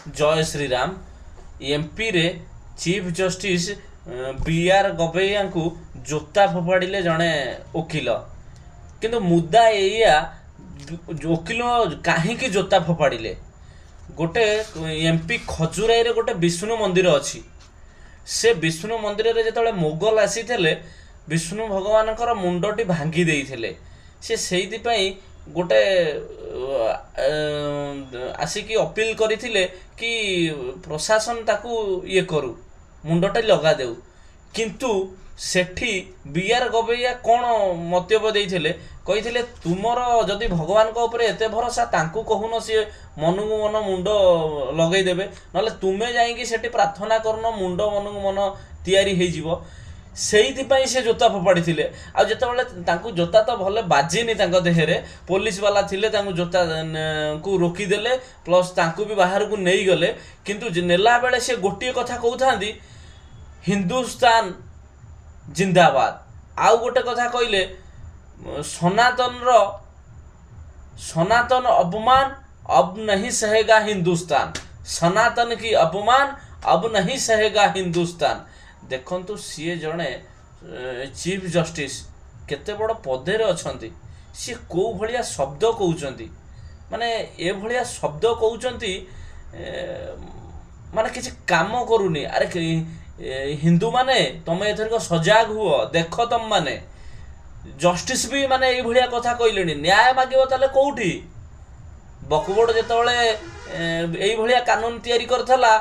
जय श्रीराम एमपी रे chief justice B R. गवैया को जोता फोपाड़े जड़े वकिल किंतु मुद्दा एया वकिल कहीं जोता फोपाड़े गोटे एमपी खजुराई रे गोटे विष्णु मंदिर अच्छी से विष्णु मंदिर रे जो मोगल आसी विष्णु भगवान मुंडटी भांगी देइथिले से सेइथिपाई गोटे आसिकी अपील करथिले कि प्रशासन ताकू ये करू मुंडटा लगा देउ किंतु सेठी बी.आर. गवैया कौन मन्तव्य देइथिले कहिथिले तुमर जदि भगवान को ऊपर एते भरोसा तांकू कहून सी मनु मन मुंड लगई देबे नले तुमे जाईकी सेठी प्रार्थना करन मुंड मनु मन तैयारी हे जीवो सेइथिपाई से जोता फोपाड़ी थिले आ जेतेबेले तांकू जोता तो भले बाजिनी तांको देहरे पुलिस वाला थिले तांकू जोता को रोकी देले प्लस तांकू भी बाहर को नहीं गले किंतु नेला बेले से गोटिए कथा कहउथांदी हिंदुस्तान जिंदाबाद आउ गोटे कथा कहले सनातन अपमान अब नहीं सहेगा हिंदुस्तान सनातन की अपमान अब नहीं सहेगा हिंदुस्तान देखंतु सी जड़े चीफ जस्टिस केते बड़ पदे अच्छी सी कौ भाया शब्द कहते माने ए भाया शब्द कहते माने किसी काम करूनी अरे हिंदू माने तुम एथर सजाग हुआ देख तुम माने जस्टिस भी माने ये भाया कथा कहले न्याय मागिब ताले कौटी बकुबड़ जेतबले ये भाया कानून तैयारी करथला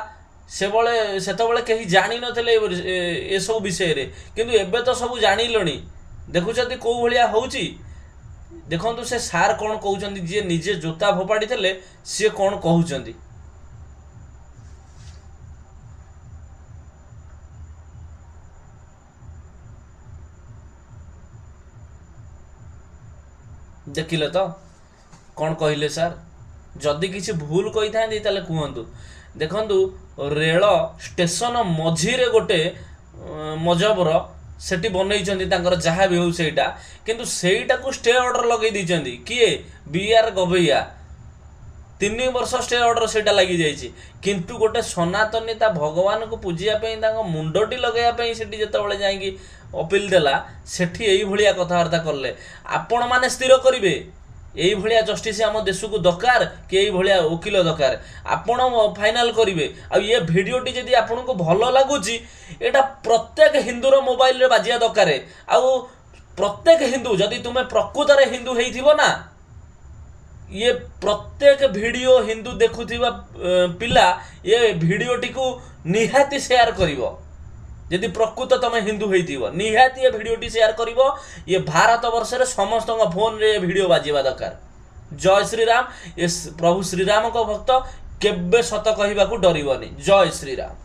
सेतबले कहीं जानी नथिले ए सब विषय रे किंतु एबे तो सब जानिलणी देखुछथि को भलिया होउची देखंतु से सार कोन कहउछथि जे निजे जोता फोपाड़ी थले से कोन कहउछथि देखिले तो कौन कहले सर जदि किसी भूल कही था ताले कहतु देखंतु रेल स्टेशन मझीरे गोटे मजबर सेठी बनई जहाँ भी हो सेटा किंतु सेटा को स्टे ऑर्डर लगे दी किए बी.आर. गवैया 3 वर्ष स्टे ऑर्डर सेटा लगी जाइए किंतु गोटे सनातनीता भगवान को पूजिया मुंडटी लगेया सेठी जेतेबेले जाइकी अपील देला सेठी एई भलिया कथबार्ता करले आपण माने स्थिर करिवे यही भाया जस्टिस आम देश को दरकार कि यही भाया वकिल दरकार आपण फाइनाल करेंगे आ ये भिडटी जदि आपन को भल लगुच एटा प्रत्येक हिंदूर मोबाइल रे बाजिया दरकार आउ प्रत्येक हिंदू जदि तुम्हें प्रकृत रे हिंदू हेइथिबो ना ये प्रत्येक वीडियो हिंदू देखुथिबा पिला ये भिडटी को निहाती शेयर करिवो यदि प्रकृत तुम हिंदू होइथिबो निहाती ये भिडियोटी शेयर करिवो ये भारत वर्ष रे समस्त फोन रे वीडियो बाजिबा दरकार जय श्रीराम ये प्रभु श्रीराम को भक्त केबे सत कहबाकू डरिबनी जय श्रीराम।